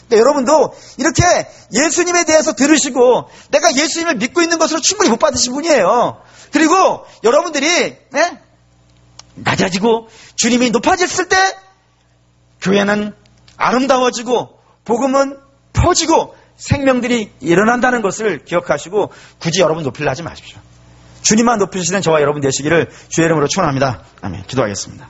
그러니까 여러분도 이렇게 예수님에 대해서 들으시고 내가 예수님을 믿고 있는 것으로 충분히 복 받으신 분이에요. 그리고 여러분들이 낮아지고 주님이 높아졌을 때 교회는 아름다워지고 복음은 퍼지고 생명들이 일어난다는 것을 기억하시고 굳이 여러분 높이려 하지 마십시오. 주님만 높이시는 저와 여러분 되시기를 주의 이름으로 축원합니다. 아멘. 기도하겠습니다.